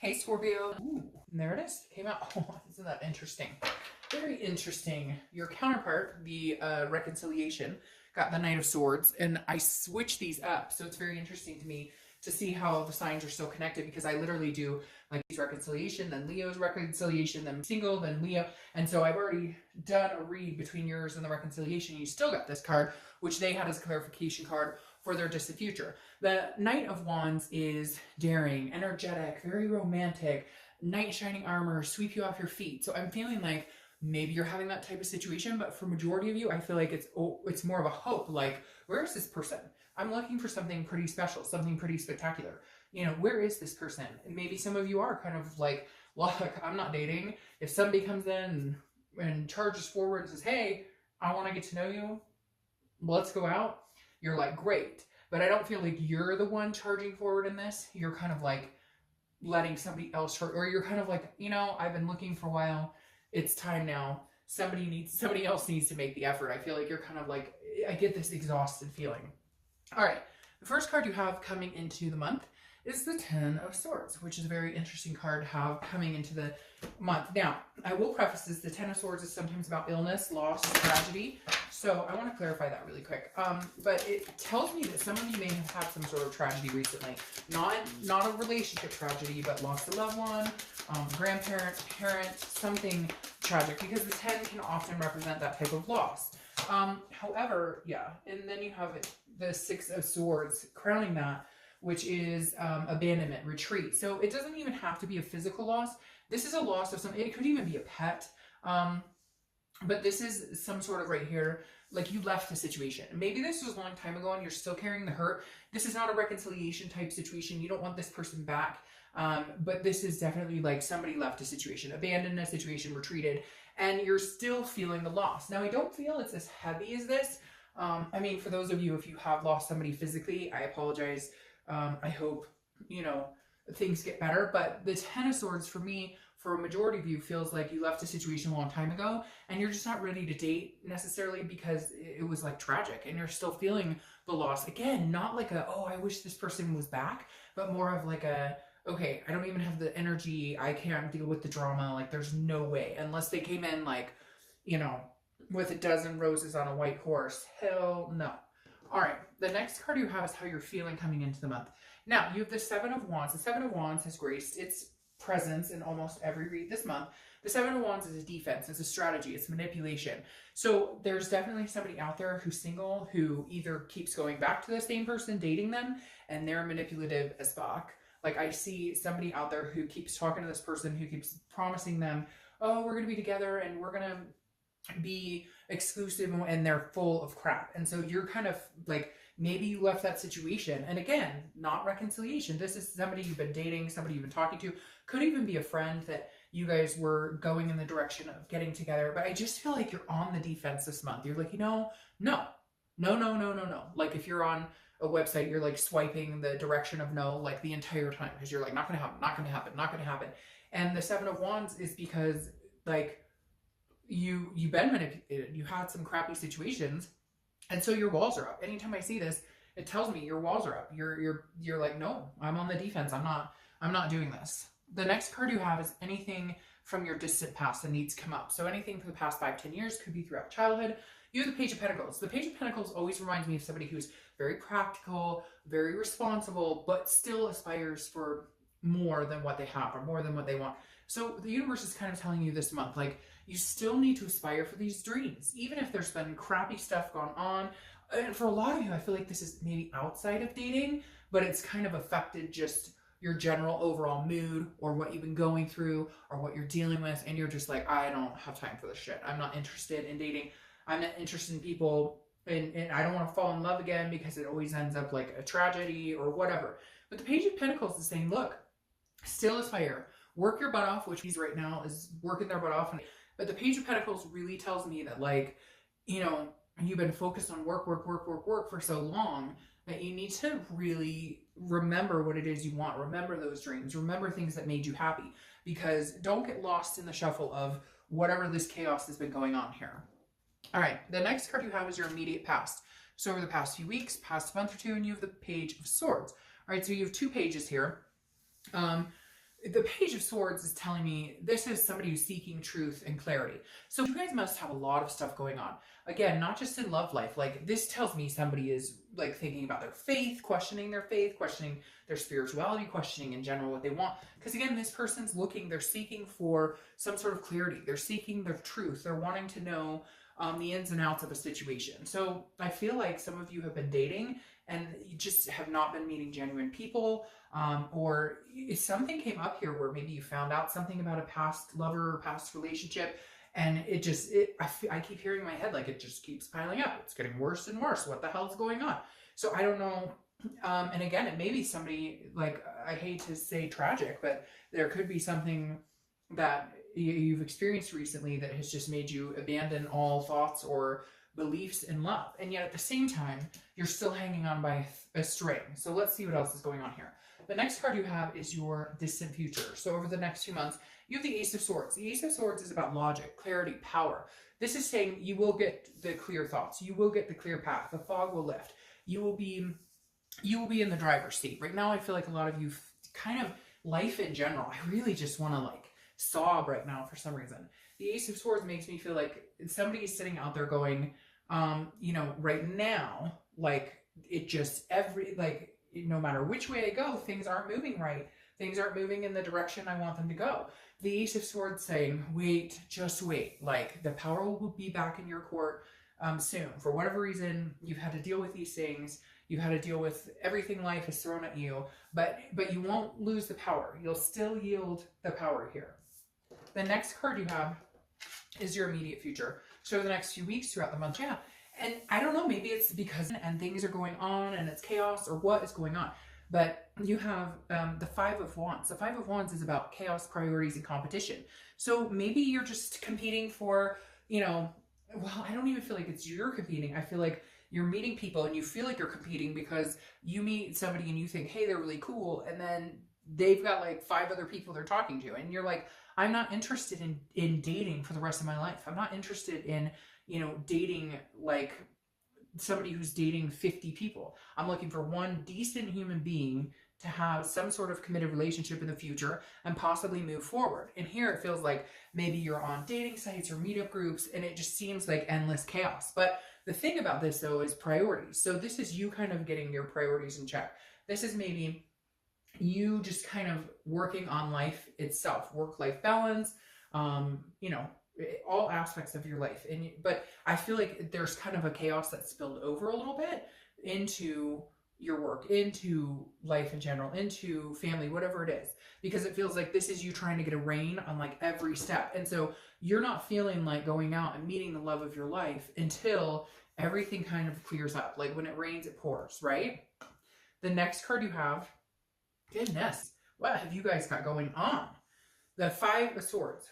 Hey, Scorpio. Ooh, and there it is. Came out. Oh, isn't that interesting? Very interesting. Your counterpart, the reconciliation, got the Knight of Swords, and I switched these up. So it's very interesting to me to see how the signs are still connected because I literally do like these reconciliation, then Leo's reconciliation, then single, then Leo. And so I've already done a read between yours and the reconciliation. You still got this card, which they had as clarification card for their distant future. The Knight of Wands is daring, energetic, very romantic, knight in shining armor, sweep you off your feet. So I'm feeling like maybe you're having that type of situation, but for majority of you, I feel like it's more of a hope. Like, where is this person? I'm looking for something pretty special, something pretty spectacular. You know, where is this person? And maybe some of you are kind of like, look, I'm not dating. If somebody comes in and charges forward and says, hey, I want to get to know you, let's go out, you're like, great. But I don't feel like you're the one charging forward in this. You're kind of like letting somebody else, or you're kind of like, you know, I've been looking for a while. It's time now. Somebody else needs to make the effort. I feel like you're kind of like, I get this exhausted feeling. All right. The first card you have coming into the month is the Ten of Swords, which is a very interesting card to have coming into the month. Now, I will preface this, the Ten of Swords is sometimes about illness, loss, tragedy. So I want to clarify that really quick. But it tells me that some of you may have had some sort of tragedy recently. Not a relationship tragedy, but lost a loved one, grandparent, parent, something tragic, because the 10 can often represent that type of loss. However, yeah, and then you have the Six of Swords crowning that, which is abandonment, retreat. So it doesn't even have to be a physical loss. This is a loss of something. It could even be a pet. But this is some sort of right here, like you left the situation. Maybe this was a long time ago and you're still carrying the hurt. This is not a reconciliation type situation. You don't want this person back. But this is definitely like somebody left a situation, abandoned a situation, retreated, and you're still feeling the loss. Now, I don't feel it's as heavy as this. I mean, for those of you, if you have lost somebody physically, I apologize. I hope, you know, things get better. But the Ten of Swords, for me, for a majority of you, feels like you left a situation a long time ago and you're just not ready to date necessarily because it was like tragic and you're still feeling the loss. Again, not like a, oh, I wish this person was back, but more of like a, okay, I don't even have the energy. I can't deal with the drama. Like, there's no way. Unless they came in like, you know, with a dozen roses on a white horse. Hell no. All right, the next card you have is how you're feeling coming into the month. Now, you have the Seven of Wands. The Seven of Wands has graced its presence in almost every read this month. The Seven of Wands is a defense, it's a strategy, it's manipulation. So there's definitely somebody out there who's single who either keeps going back to the same person, dating them, and they're manipulative as fuck. Like, I see somebody out there who keeps talking to this person, who keeps promising them, oh, we're going to be together and we're going to be exclusive, and they're full of crap. And so you're kind of like, maybe you left that situation. And again, not reconciliation. This is somebody you've been dating, somebody you've been talking to. Could even be a friend that you guys were going in the direction of getting together. But I just feel like you're on the defense this month. You're like, you know, no. Like, if you're on a website, you're like swiping the direction of no like the entire time because you're like, not going to happen, not going to happen, not going to happen. And the Seven of Wands is because like you've been manipulated. You had some crappy situations. And so your walls are up. Anytime I see this, it tells me your walls are up. You're like, no, I'm on the defense. I'm not doing this. The next card you have is anything from your distant past that needs to come up. So anything from the past 5-10 years, could be throughout childhood. You have the Page of Pentacles. The Page of Pentacles always reminds me of somebody who's very practical, very responsible, but still aspires for more than what they have or more than what they want. So the universe is kind of telling you this month, like, you still need to aspire for these dreams, even if there's been crappy stuff going on. And for a lot of you, I feel like this is maybe outside of dating, but it's kind of affected just your general overall mood or what you've been going through or what you're dealing with. And you're just like, I don't have time for this shit. I'm not interested in dating. I'm not interested in people. And I don't want to fall in love again because it always ends up like a tragedy or whatever. But the Page of Pentacles is saying, look, still aspire. Work your butt off, which he's right now is working their butt off. But the Page of Pentacles really tells me that, like, you know, you've been focused on work for so long that you need to really remember what it is you want. Remember those dreams. Remember things that made you happy. Because don't get lost in the shuffle of whatever this chaos has been going on here. All right, the next card you have is your immediate past. So over the past few weeks, past month or two, and you have the Page of Swords. All right, so you have two pages here. the Page of Swords is telling me this is somebody who's seeking truth and clarity. So you guys must have a lot of stuff going on. Again, not just in love life. Like, this tells me somebody is like thinking about their faith, questioning their spirituality, questioning in general what they want. Because again, this person's looking, they're seeking for some sort of clarity. They're seeking their truth. They're wanting to know the ins and outs of a situation. So I feel like some of you have been dating and you just have not been meeting genuine people, or if something came up here where maybe you found out something about a past lover or past relationship, and I keep hearing in my head, like, it just keeps piling up. It's getting worse and worse. What the hell's going on? So I don't know. And again, it may be somebody, like, I hate to say tragic, but there could be something that you've experienced recently that has just made you abandon all thoughts or beliefs in love. And yet at the same time, you're still hanging on by a string. So let's see what else is going on here. The next card you have is your distant future. So over the next few months, you have the Ace of Swords. The Ace of Swords is about logic, clarity, power. This is saying you will get the clear thoughts. You will get the clear path. The fog will lift. You will be in the driver's seat. Right now, I feel like a lot of you kind of life in general. I really just want to like sob right now for some reason. The Ace of Swords makes me feel like somebody is sitting out there going, right now, like, it just no matter which way I go, things aren't moving right. Things aren't moving in the direction I want them to go. The Ace of Swords saying, wait, just wait. Like, the power will be back in your court soon. For whatever reason, you've had to deal with these things. You've had to deal with everything life has thrown at you, but you won't lose the power. You'll still yield the power here. The next card you have is your immediate future. So the next few weeks throughout the month, yeah. And I don't know, maybe it's because and things are going on and it's chaos or what is going on. But you have the Five of Wands. The Five of Wands is about chaos, priorities, and competition. So maybe you're just competing for, I don't even feel like it's you're competing. I feel like you're meeting people and you feel like you're competing because you meet somebody and you think, hey, they're really cool. And then they've got like 5 other people they're talking to. And you're like, I'm not interested in dating for the rest of my life. I'm not interested in, dating like somebody who's dating 50 people. I'm looking for one decent human being to have some sort of committed relationship in the future and possibly move forward. And here it feels like maybe you're on dating sites or meetup groups and it just seems like endless chaos. But the thing about this though is priorities. So this is you kind of getting your priorities in check. This is maybe you just kind of working on life itself, work-life balance, all aspects of your life. But I feel like there's kind of a chaos that spilled over a little bit into your work, into life in general, into family, whatever it is, because it feels like this is you trying to get a rein on like every step. And so you're not feeling like going out and meeting the love of your life until everything kind of clears up. Like when it rains, it pours, right? The next card you have, goodness, what have you guys got going on? The Five of Swords.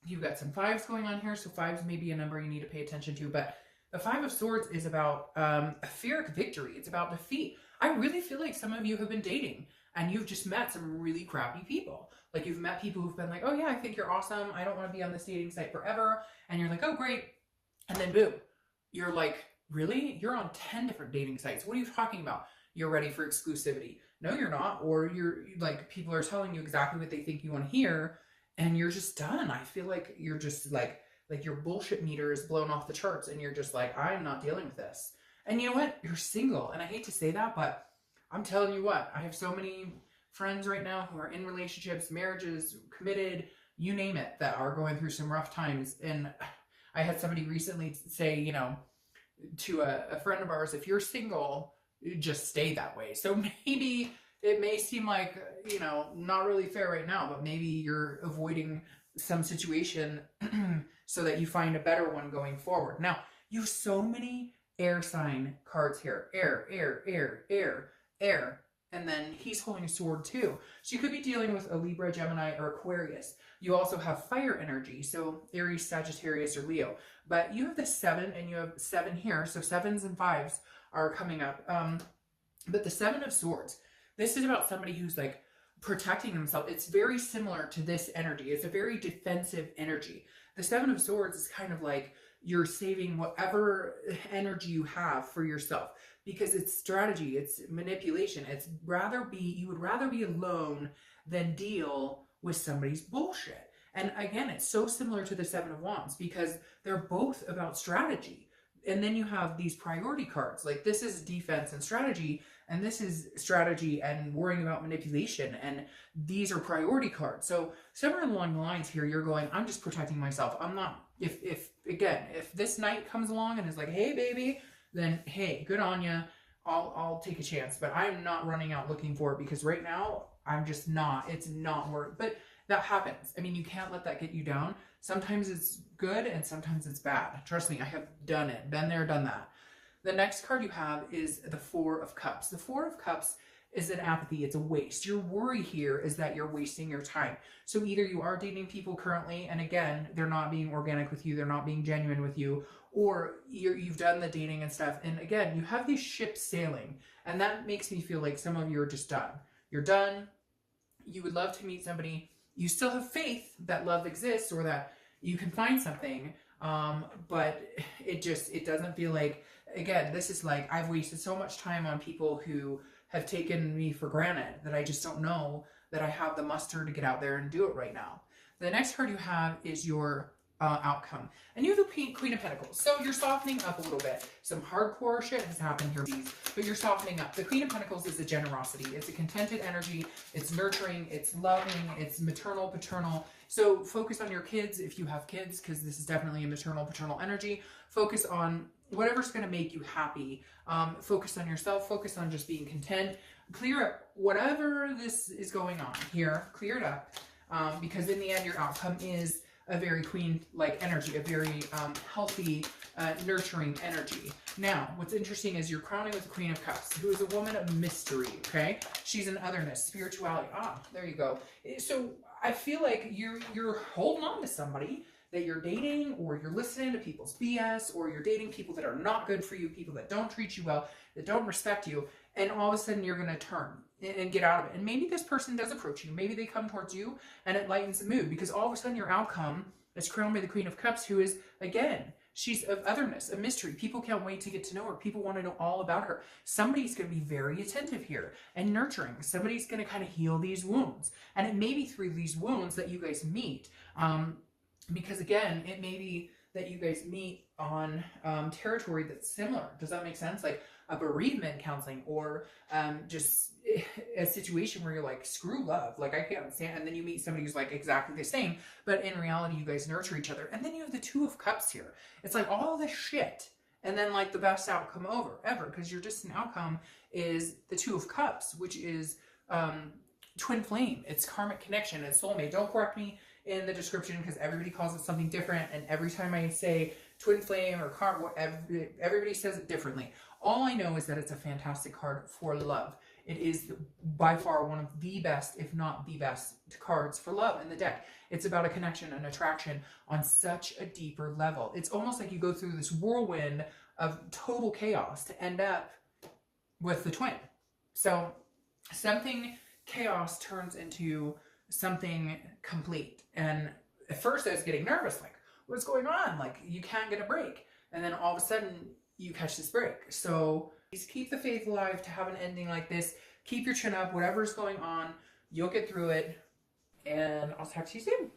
You've got some 5s going on here, so 5s may be a number you need to pay attention to, but the Five of Swords is about a Pyrrhic victory. It's about defeat. I really feel like some of you have been dating and you've just met some really crappy people. Like you've met people who've been like, oh yeah, I think you're awesome. I don't want to be on this dating site forever. And you're like, oh great. And then boom, you're like, really? You're on 10 different dating sites. What are you talking about? You're ready for exclusivity. No, you're not. Or you're like, people are telling you exactly what they think you want to hear. And you're just done. I feel like you're just like your bullshit meter is blown off the charts and you're just like, I'm not dealing with this. And you know what? You're single. And I hate to say that, but I'm telling you what, I have so many friends right now who are in relationships, marriages, committed, you name it, that are going through some rough times. And I had somebody recently say, to a friend of ours, if you're single, just stay that way. So maybe it may seem like, not really fair right now, but maybe you're avoiding some situation so that you find a better one going forward. Now, you have so many air sign cards here. Air, air, air, air, air. And then he's holding a sword too. So you could be dealing with a Libra, Gemini, or Aquarius. You also have fire energy. So Aries, Sagittarius, or Leo. But you have the 7 and you have 7 here. So 7s and 5s are coming up. But the 7 of Swords, this is about somebody who's like protecting themselves. It's very similar to this energy. It's a very defensive energy. The 7 of Swords is kind of like you're saving whatever energy you have for yourself because it's strategy, it's manipulation. You would rather be alone than deal with somebody's bullshit. And again, it's so similar to the Seven of Wands because they're both about strategy. And then you have these priority cards. Like this is defense and strategy, and this is strategy and worrying about manipulation. And these are priority cards. So somewhere along the lines here, you're going, I'm just protecting myself. I'm not, if this knight comes along and is like, hey, baby, then hey, good on you. I'll take a chance. But I'm not running out looking for it because right now, I'm just not. It's not worth. But that happens. I mean, you can't let that get you down. Sometimes it's good and sometimes it's bad. Trust me, I have done it. Been there, done that. The next card you have is the Four of Cups. The Four of Cups is an apathy. It's a waste. Your worry here is that you're wasting your time. So either you are dating people currently, and again, they're not being organic with you. They're not being genuine with you. Or you've done the dating and stuff. And again, you have these ships sailing. And that makes me feel like some of you are just done. You're done. You would love to meet somebody. You still have faith that love exists or that you can find something. But it doesn't feel like, again, this is like, I've wasted so much time on people who have taken me for granted that I just don't know that I have the muster to get out there and do it right now. The next card you have is your outcome. And you have the Queen of Pentacles. So you're softening up a little bit. Some hardcore shit has happened here, but you're softening up. The Queen of Pentacles is a generosity. It's a contented energy. It's nurturing. It's loving. It's maternal, paternal. So focus on your kids if you have kids, because this is definitely a maternal, paternal energy. Focus on whatever's going to make you happy. Focus on yourself. Focus on just being content. Clear up whatever this is going on here. Clear it up. Because in the end, your outcome is a very queen-like energy, a very healthy, nurturing energy. Now, what's interesting is you're crowning with the Queen of Cups, who is a woman of mystery, okay? She's an otherness, spirituality. Ah, there you go. So I feel like you're holding on to somebody that you're dating, or you're listening to people's BS, or you're dating people that are not good for you, people that don't treat you well, that don't respect you, and all of a sudden you're going to turn and get out of it. And maybe this person does approach you. Maybe they come towards you and it lightens the mood, because all of a sudden your outcome is crowned by the Queen of Cups, who is, again, she's of otherness, a mystery. People can't wait to get to know her. People want to know all about her. Somebody's going to be very attentive here and nurturing. Somebody's going to kind of heal these wounds. And it may be through these wounds that you guys meet. Because again, it may be that you guys meet on territory that's similar. Does that make sense? Like a bereavement counseling, or just a situation where you're like, screw love, like I can't stand, and then you meet somebody who's like exactly the same, but in reality you guys nurture each other. And then you have the Two of Cups here. It's like all this shit, and then like the best outcome ever, because your distant outcome is the Two of Cups, which is twin flame. It's karmic connection. It's soulmate. Don't correct me in the description, because everybody calls it something different, and every time I say twin flame or karma, everybody says it differently. All I know is that it's a fantastic card for love. It is by far one of the best, if not the best, cards for love in the deck. It's about a connection, an attraction on such a deeper level. It's almost like you go through this whirlwind of total chaos to end up with the twin. So something chaos turns into something complete. And at first I was getting nervous, like, what's going on? Like, you can't get a break. And then all of a sudden you catch this break. So please keep the faith alive to have an ending like this. Keep your chin up, whatever's going on, you'll get through it. And I'll talk to you soon.